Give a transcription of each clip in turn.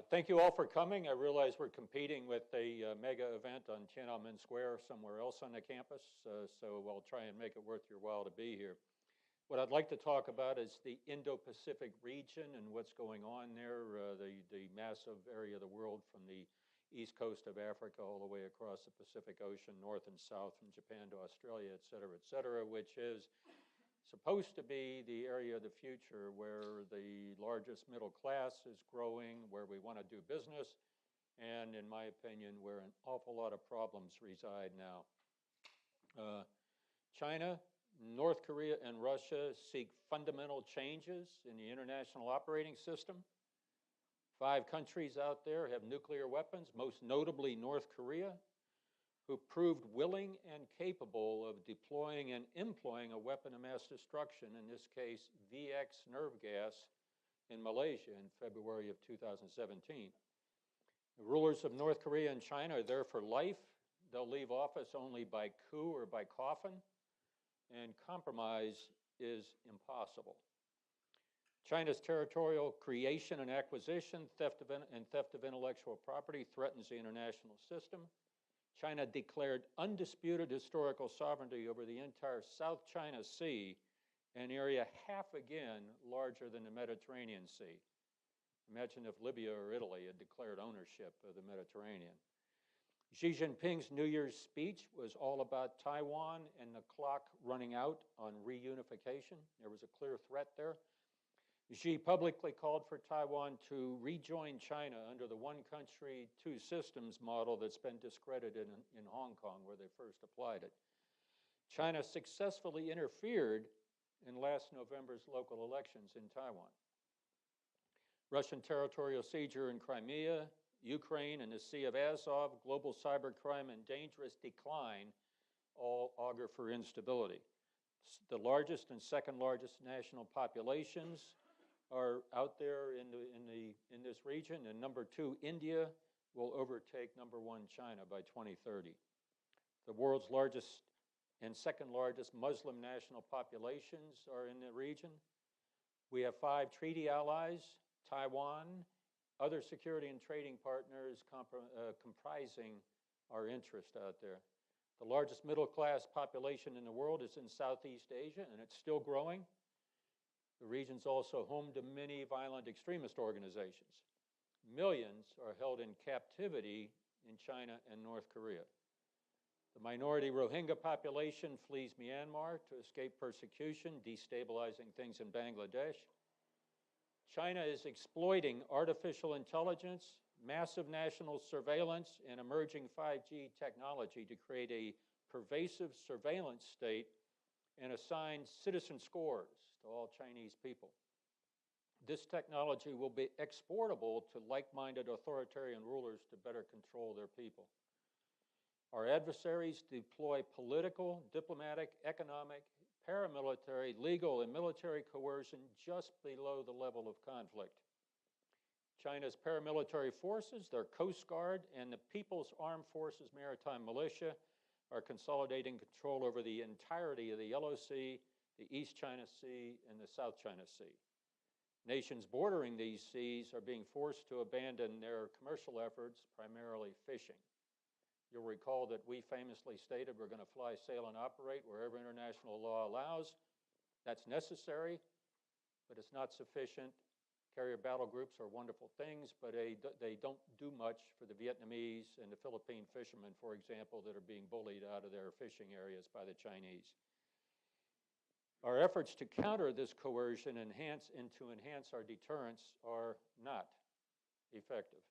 Thank you all for coming. I realize we're competing with a mega event on Tiananmen Square somewhere else on the campus, so I'll try and make it worth your while to be here. What I'd like to talk about is the Indo-Pacific region and what's going on there, the massive area of the world from the east coast of Africa all the way across the Pacific Ocean, north and south, from Japan to Australia, et cetera, which is supposed to be the area of the future where the largest middle class is growing, where we want to do business, and in my opinion, where an awful lot of problems reside now. China, North Korea, and Russia seek fundamental changes in the international operating system. 5 countries out there have nuclear weapons, most notably North Korea, who proved willing and capable of deploying and employing a weapon of mass destruction, in this case, VX nerve gas in Malaysia in February of 2017. The rulers of North Korea and China are there for life. They'll leave office only by coup or by coffin, and compromise is impossible. China's territorial creation and acquisition, theft of intellectual property threatens the international system. China declared undisputed historical sovereignty over the entire South China Sea, an area half again larger than the Mediterranean Sea. Imagine if Libya or Italy had declared ownership of the Mediterranean. Xi Jinping's New Year's speech was all about Taiwan and the clock running out on reunification. There was a clear threat there. Xi publicly called for Taiwan to rejoin China under the one country, two systems model that's been discredited in Hong Kong, where they first applied it. China successfully interfered in last November's local elections in Taiwan. Russian territorial seizure in Crimea, Ukraine and the Sea of Azov, global cybercrime and dangerous decline all augur for instability. The largest and second largest national populations are out there in this region, and number 2, India, will overtake number 1, China, by 2030. The world's largest and second largest Muslim national populations are in the region. We have 5 treaty allies, Taiwan, other security and trading partners comprising our interest out there. The largest middle class population in the world is in Southeast Asia, and it's still growing. The region's also home to many violent extremist organizations. Millions are held in captivity in China and North Korea. The minority Rohingya population flees Myanmar to escape persecution, destabilizing things in Bangladesh. China is exploiting artificial intelligence, massive national surveillance, and emerging 5G technology to create a pervasive surveillance state and assign citizen scores to all Chinese people. This technology will be exportable to like-minded authoritarian rulers to better control their people. Our adversaries deploy political, diplomatic, economic, paramilitary, legal, and military coercion just below the level of conflict. China's paramilitary forces, their Coast Guard, and the People's Armed Forces Maritime Militia are consolidating control over the entirety of the Yellow Sea, the East China Sea, and the South China Sea. Nations bordering these seas are being forced to abandon their commercial efforts, primarily fishing. You'll recall that we famously stated we're going to fly, sail, and operate wherever international law allows. That's necessary, but it's not sufficient. Carrier battle groups are wonderful things, but they don't do much for the Vietnamese and the Philippine fishermen, for example, that are being bullied out of their fishing areas by the Chinese. Our efforts to counter this coercion and to enhance our deterrence are not effective.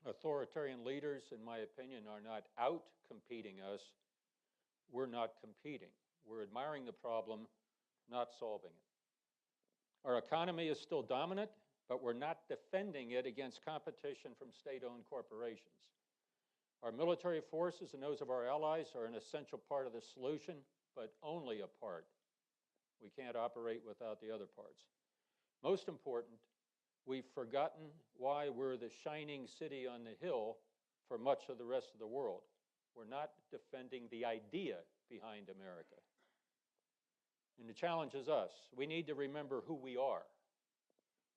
Authoritarian leaders, in my opinion, are not out-competing us. We're not competing. We're admiring the problem, not solving it. Our economy is still dominant, but we're not defending it against competition from state-owned corporations. Our military forces and those of our allies are an essential part of the solution, but only a part. We can't operate without the other parts. Most important, we've forgotten why we're the shining city on the hill for much of the rest of the world. We're not defending the idea behind America. And the challenge is us. We need to remember who we are.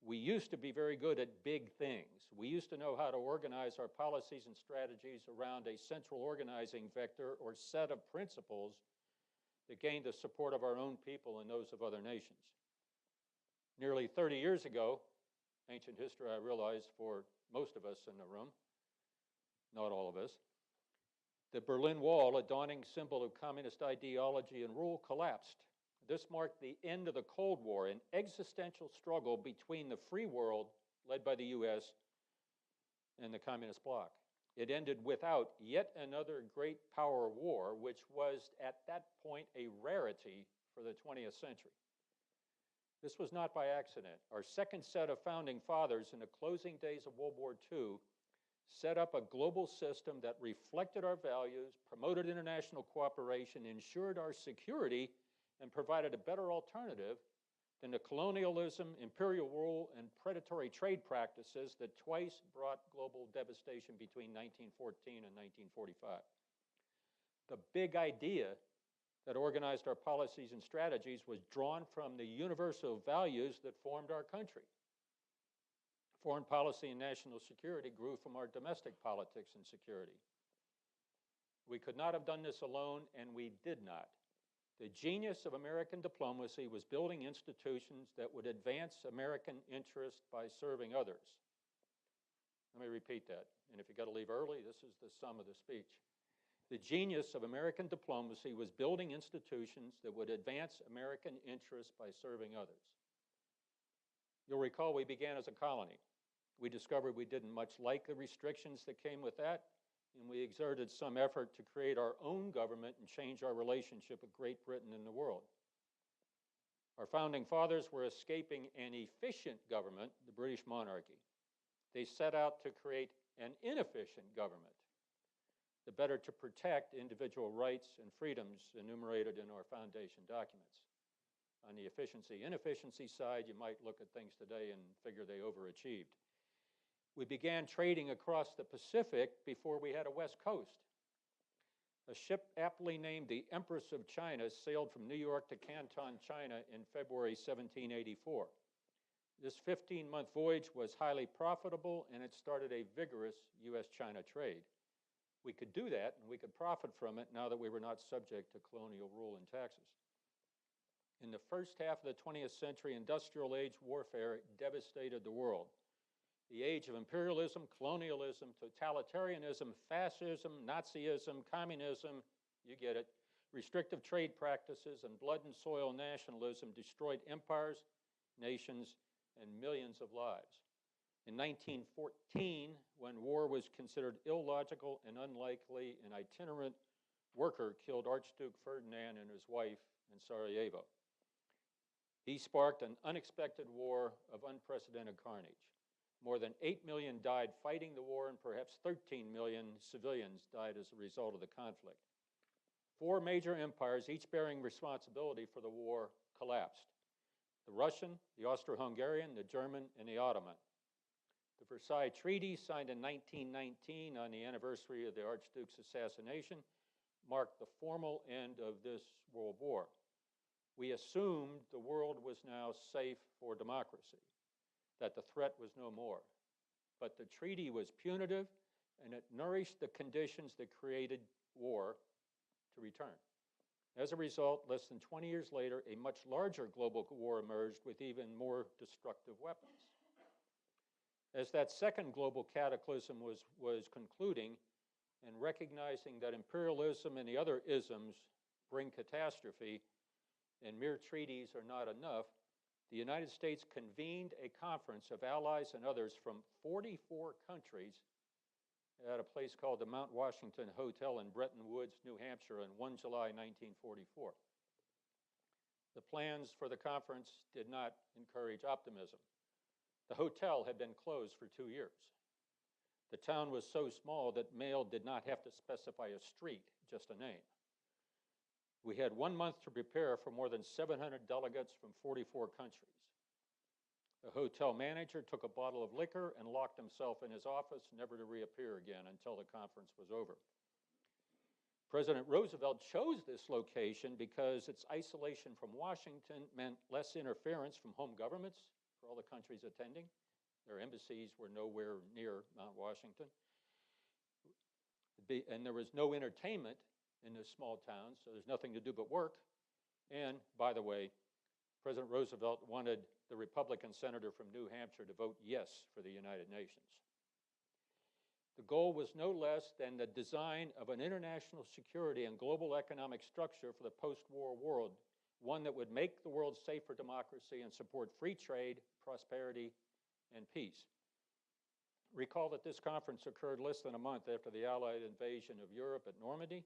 We used to be very good at big things. We used to know how to organize our policies and strategies around a central organizing vector or set of principles that gained the support of our own people and those of other nations. Nearly 30 years ago, ancient history, I realize, for most of us in the room, not all of us, the Berlin Wall, a daunting symbol of communist ideology and rule, collapsed. This marked the end of the Cold War, an existential struggle between the free world, led by the U.S., and the communist bloc. It ended without yet another great power war, which was at that point a rarity for the 20th century. This was not by accident. Our second set of founding fathers in the closing days of World War II set up a global system that reflected our values, promoted international cooperation, ensured our security, and provided a better alternative than the colonialism, imperial rule, and predatory trade practices that twice brought global devastation between 1914 and 1945. The big idea that organized our policies and strategies was drawn from the universal values that formed our country. Foreign policy and national security grew from our domestic politics and security. We could not have done this alone, and we did not. The genius of American diplomacy was building institutions that would advance American interests by serving others. Let me repeat that, and if you got to leave early, this is the sum of the speech. The genius of American diplomacy was building institutions that would advance American interests by serving others. You'll recall we began as a colony. We discovered we didn't much like the restrictions that came with that, and we exerted some effort to create our own government and change our relationship with Great Britain and the world. Our founding fathers were escaping an efficient government, the British monarchy. They set out to create an inefficient government, the better to protect individual rights and freedoms enumerated in our foundation documents. On the inefficiency side, you might look at things today and figure they overachieved. We began trading across the Pacific before we had a West Coast. A ship aptly named the Empress of China sailed from New York to Canton, China in February 1784. This 15-month voyage was highly profitable, and it started a vigorous U.S.-China trade. We could do that, and we could profit from it now that we were not subject to colonial rule and taxes. In the first half of the 20th century, industrial age warfare devastated the world. The age of imperialism, colonialism, totalitarianism, fascism, Nazism, communism, you get it, restrictive trade practices, and blood and soil nationalism destroyed empires, nations, and millions of lives. In 1914, when war was considered illogical and unlikely, an itinerant worker killed Archduke Ferdinand and his wife in Sarajevo. He sparked an unexpected war of unprecedented carnage. More than 8 million died fighting the war, and perhaps 13 million civilians died as a result of the conflict. 4 major empires, each bearing responsibility for the war, collapsed. The Russian, the Austro-Hungarian, the German, and the Ottoman. The Versailles Treaty, signed in 1919 on the anniversary of the Archduke's assassination, marked the formal end of this world war. We assumed the world was now safe for democracy, that the threat was no more. But the treaty was punitive, and it nourished the conditions that created war to return. As a result, less than 20 years later, a much larger global war emerged with even more destructive weapons. As that second global cataclysm was concluding, and recognizing that imperialism and the other isms bring catastrophe, and mere treaties are not enough, the United States convened a conference of allies and others from 44 countries at a place called the Mount Washington Hotel in Bretton Woods, New Hampshire, on 1 July 1944. The plans for the conference did not encourage optimism. The hotel had been closed for 2 years. The town was so small that mail did not have to specify a street, just a name. We had 1 month to prepare for more than 700 delegates from 44 countries. The hotel manager took a bottle of liquor and locked himself in his office, never to reappear again until the conference was over. President Roosevelt chose this location because its isolation from Washington meant less interference from home governments, for all the countries attending. Their embassies were nowhere near Mount Washington. And there was no entertainment in this small town, so there's nothing to do but work. And, by the way, President Roosevelt wanted the Republican senator from New Hampshire to vote yes for the United Nations. The goal was no less than the design of an international security and global economic structure for the post-war world, one that would make the world safe for democracy and support free trade, prosperity, and peace. Recall that this conference occurred less than a month after the Allied invasion of Europe at Normandy.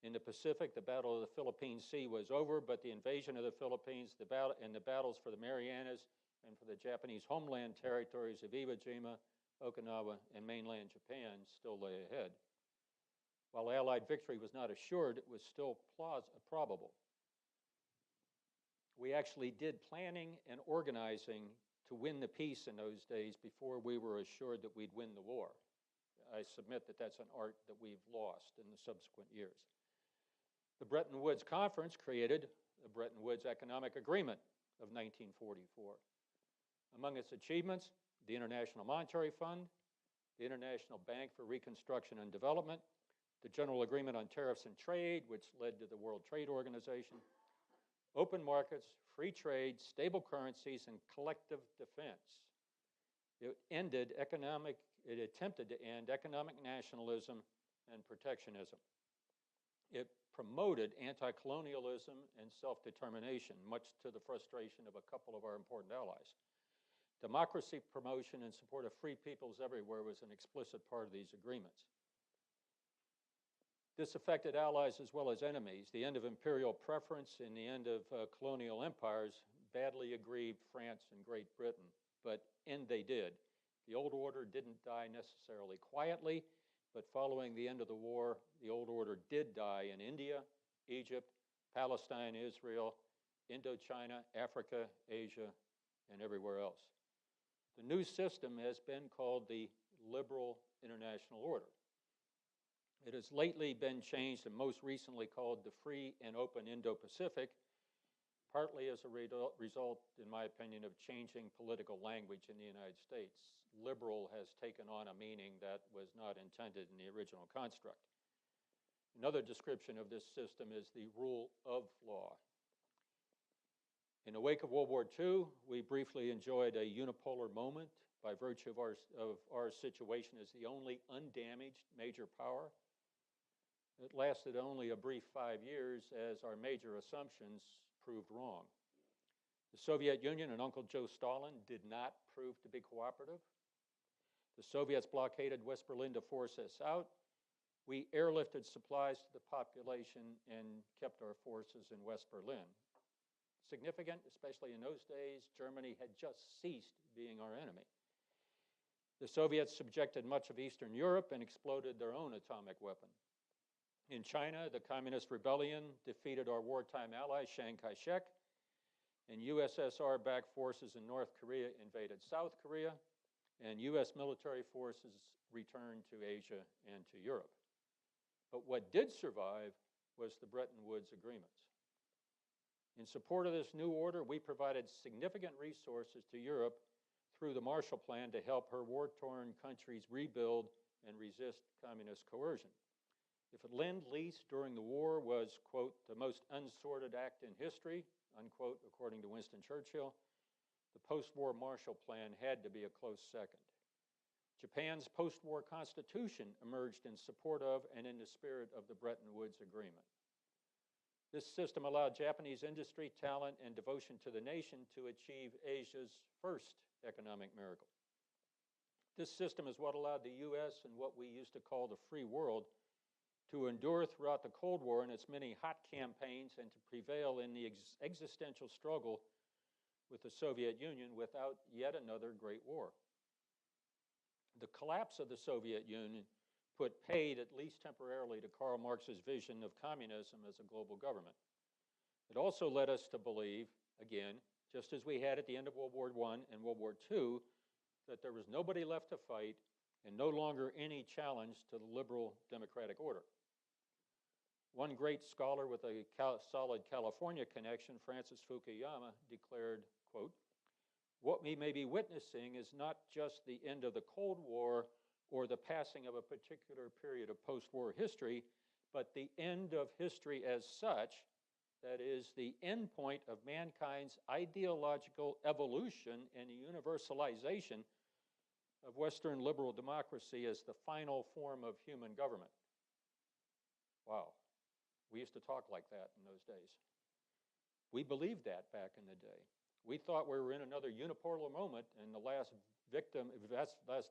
In the Pacific, the Battle of the Philippine Sea was over, but the invasion of the Philippines and the battles for the Marianas and for the Japanese homeland territories of Iwo Jima, Okinawa, and mainland Japan still lay ahead. While Allied victory was not assured, it was still probable. We actually did planning and organizing to win the peace in those days before we were assured that we'd win the war. I submit that that's an art that we've lost in the subsequent years. The Bretton Woods Conference created the Bretton Woods Economic Agreement of 1944. Among its achievements, the International Monetary Fund, the International Bank for Reconstruction and Development, the General Agreement on Tariffs and Trade, which led to the World Trade Organization, open markets, free trade, stable currencies, and collective defense. It attempted to end economic nationalism and protectionism. It promoted anti-colonialism and self-determination, much to the frustration of a couple of our important allies. Democracy promotion and support of free peoples everywhere was an explicit part of these agreements. This affected allies as well as enemies. The end of imperial preference and the end of colonial empires badly aggrieved France and Great Britain, but end they did. The old order didn't die necessarily quietly, but following the end of the war, the old order did die in India, Egypt, Palestine, Israel, Indochina, Africa, Asia, and everywhere else. The new system has been called the liberal international order. It has lately been changed and most recently called the free and open Indo-Pacific, partly as a result, in my opinion, of changing political language in the United States. Liberal has taken on a meaning that was not intended in the original construct. Another description of this system is the rule of law. In the wake of World War II, we briefly enjoyed a unipolar moment by virtue of our situation as the only undamaged major power. It lasted only a brief 5 years as our major assumptions proved wrong. The Soviet Union and Uncle Joe Stalin did not prove to be cooperative. The Soviets blockaded West Berlin to force us out. We airlifted supplies to the population and kept our forces in West Berlin. Significant, especially in those days, Germany had just ceased being our enemy. The Soviets subjected much of Eastern Europe and exploded their own atomic weapon. In China, the Communist Rebellion defeated our wartime ally, Chiang Kai-shek, and USSR-backed forces in North Korea invaded South Korea, and U.S. military forces returned to Asia and to Europe. But what did survive was the Bretton Woods agreements. In support of this new order, we provided significant resources to Europe through the Marshall Plan to help her war-torn countries rebuild and resist communist coercion. If a lend-lease during the war was, quote, the most unsorted act in history, unquote, according to Winston Churchill, the post-war Marshall Plan had to be a close second. Japan's post-war constitution emerged in support of and in the spirit of the Bretton Woods Agreement. This system allowed Japanese industry, talent, and devotion to the nation to achieve Asia's first economic miracle. This system is what allowed the U.S. and what we used to call the free world to endure throughout the Cold War and its many hot campaigns and to prevail in the existential struggle with the Soviet Union without yet another great war. The collapse of the Soviet Union put paid, at least temporarily, to Karl Marx's vision of communism as a global government. It also led us to believe, again, just as we had at the end of World War I and World War II, that there was nobody left to fight and no longer any challenge to the liberal democratic order. One great scholar with a solid California connection, Francis Fukuyama, declared, quote, What we may be witnessing is not just the end of the Cold War or the passing of a particular period of post-war history, but the end of history as such, that is, the end point of mankind's ideological evolution and the universalization of Western liberal democracy as the final form of human government. Wow, we used to talk like that in those days. We believed that back in the day. We thought we were in another unipolar moment and the last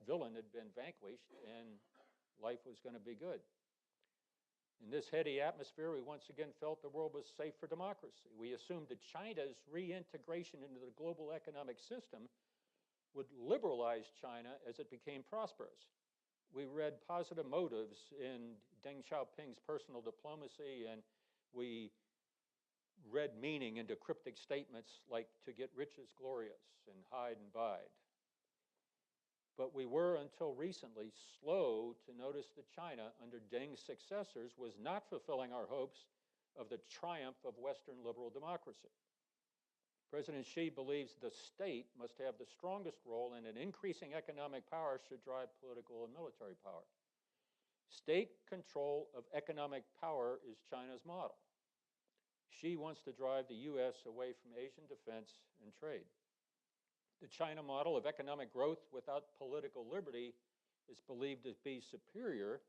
villain had been vanquished and life was going to be good. In this heady atmosphere, we once again felt the world was safe for democracy. We assumed that China's reintegration into the global economic system would liberalize China as it became prosperous. We read positive motives in Deng Xiaoping's personal diplomacy, and we read meaning into cryptic statements like "to get rich is glorious" and "hide and bide." But we were, until recently, slow to notice that China, under Deng's successors, was not fulfilling our hopes of the triumph of Western liberal democracy. President Xi believes the state must have the strongest role, and an increasing economic power should drive political and military power. State control of economic power is China's model. Xi wants to drive the U.S. away from Asian defense and trade. The China model of economic growth without political liberty is believed to be superior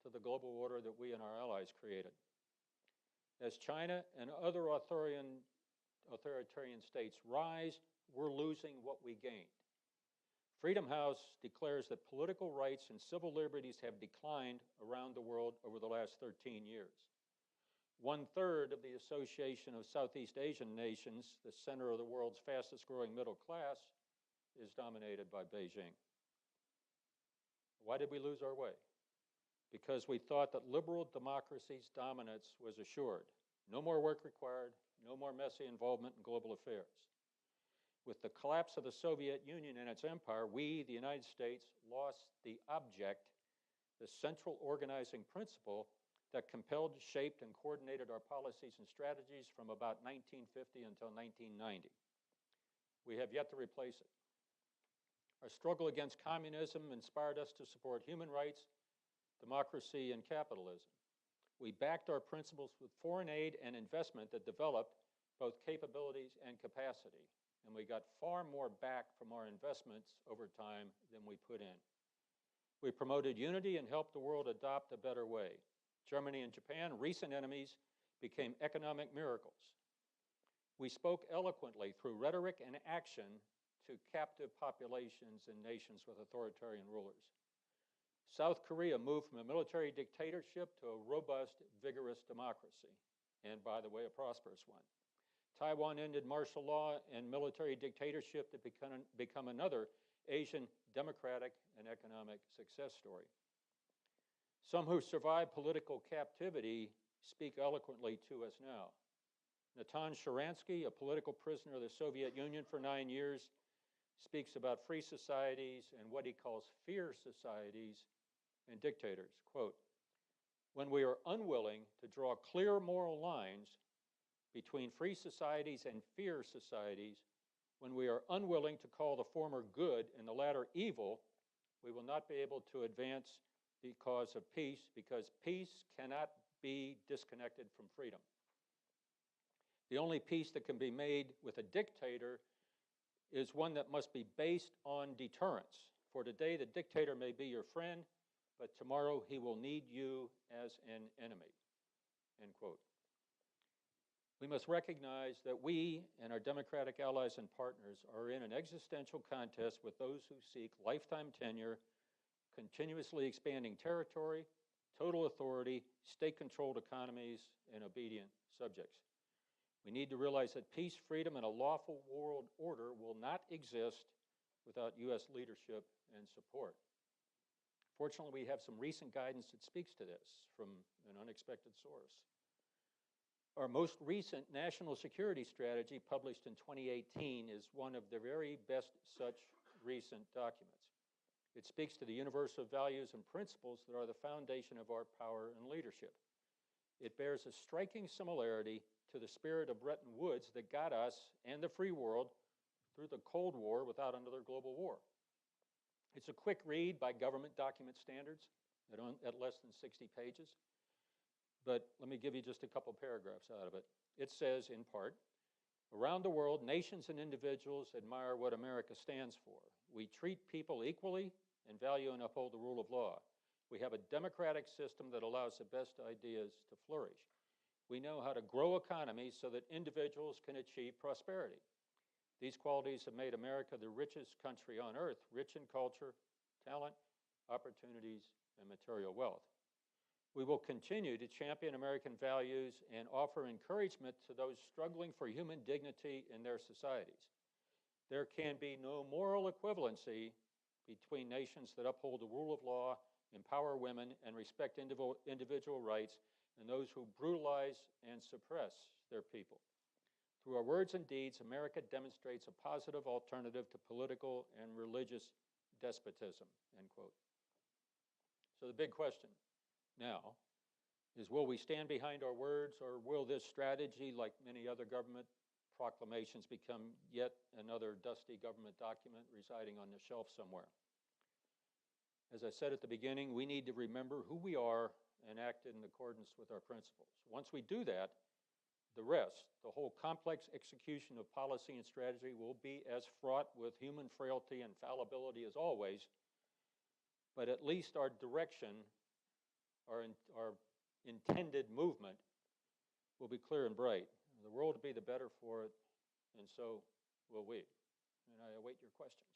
to the global order that we and our allies created. As China and other authoritarian states rise, we're losing what we gained. Freedom House declares that political rights and civil liberties have declined around the world over the last 13 years. 1/3 of the Association of Southeast Asian Nations, the center of the world's fastest growing middle class, is dominated by Beijing. Why did we lose our way? Because we thought that liberal democracy's dominance was assured. No more work required, no more messy involvement in global affairs. With the collapse of the Soviet Union and its empire, we, the United States, lost the object, the central organizing principle that compelled, shaped, and coordinated our policies and strategies from about 1950 until 1990. We have yet to replace it. Our struggle against communism inspired us to support human rights, democracy, and capitalism. We backed our principles with foreign aid and investment that developed both capabilities and capacity, and we got far more back from our investments over time than we put in. We promoted unity and helped the world adopt a better way. Germany and Japan, recent enemies, became economic miracles. We spoke eloquently through rhetoric and action to captive populations and nations with authoritarian rulers. South Korea moved from a military dictatorship to a robust, vigorous democracy, and by the way, a prosperous one. Taiwan ended martial law and military dictatorship to become another Asian democratic and economic success story. Some who survived political captivity speak eloquently to us now. Natan Sharansky, a political prisoner of the Soviet Union for 9 years, speaks about free societies and what he calls fear societies and dictators. Quote, "When we are unwilling to draw clear moral lines between free societies and fear societies, when we are unwilling to call the former good and the latter evil, we will not be able to advance the cause of peace, because peace cannot be disconnected from freedom. The only peace that can be made with a dictator is one that must be based on deterrence. For today, the dictator may be your friend, but tomorrow he will need you as an enemy." End quote. We must recognize that we and our democratic allies and partners are in an existential contest with those who seek lifetime tenure, continuously expanding territory, total authority, state-controlled economies, and obedient subjects. We need to realize that peace, freedom, and a lawful world order will not exist without U.S. leadership and support. Fortunately, we have some recent guidance that speaks to this from an unexpected source. Our most recent national security strategy, published in 2018, is one of the very best such recent documents. It speaks to the universal values and principles that are the foundation of our power and leadership. It bears a striking similarity to the spirit of Bretton Woods that got us and the free world through the Cold War without another global war. It's a quick read by government document standards at less than 60 pages. But let me give you just a couple paragraphs out of it. It says, in part, around the world, nations and individuals admire what America stands for. We treat people equally and value and uphold the rule of law. We have a democratic system that allows the best ideas to flourish. We know how to grow economies so that individuals can achieve prosperity. These qualities have made America the richest country on earth, rich in culture, talent, opportunities, and material wealth. We will continue to champion American values and offer encouragement to those struggling for human dignity in their societies. There can be no moral equivalency between nations that uphold the rule of law, empower women, and respect individual rights, and those who brutalize and suppress their people. Through our words and deeds, America demonstrates a positive alternative to political and religious despotism, end quote. So the big question now is, will we stand behind our words, or will this strategy, like many other government proclamations, become yet another dusty government document residing on the shelf somewhere? As I said at the beginning, we need to remember who we are and act in accordance with our principles. Once we do that, the rest, the whole complex execution of policy and strategy, will be as fraught with human frailty and fallibility as always, but at least our direction, our intended movement, will be clear and bright. The world will be the better for it, and so will we. And I await your questions.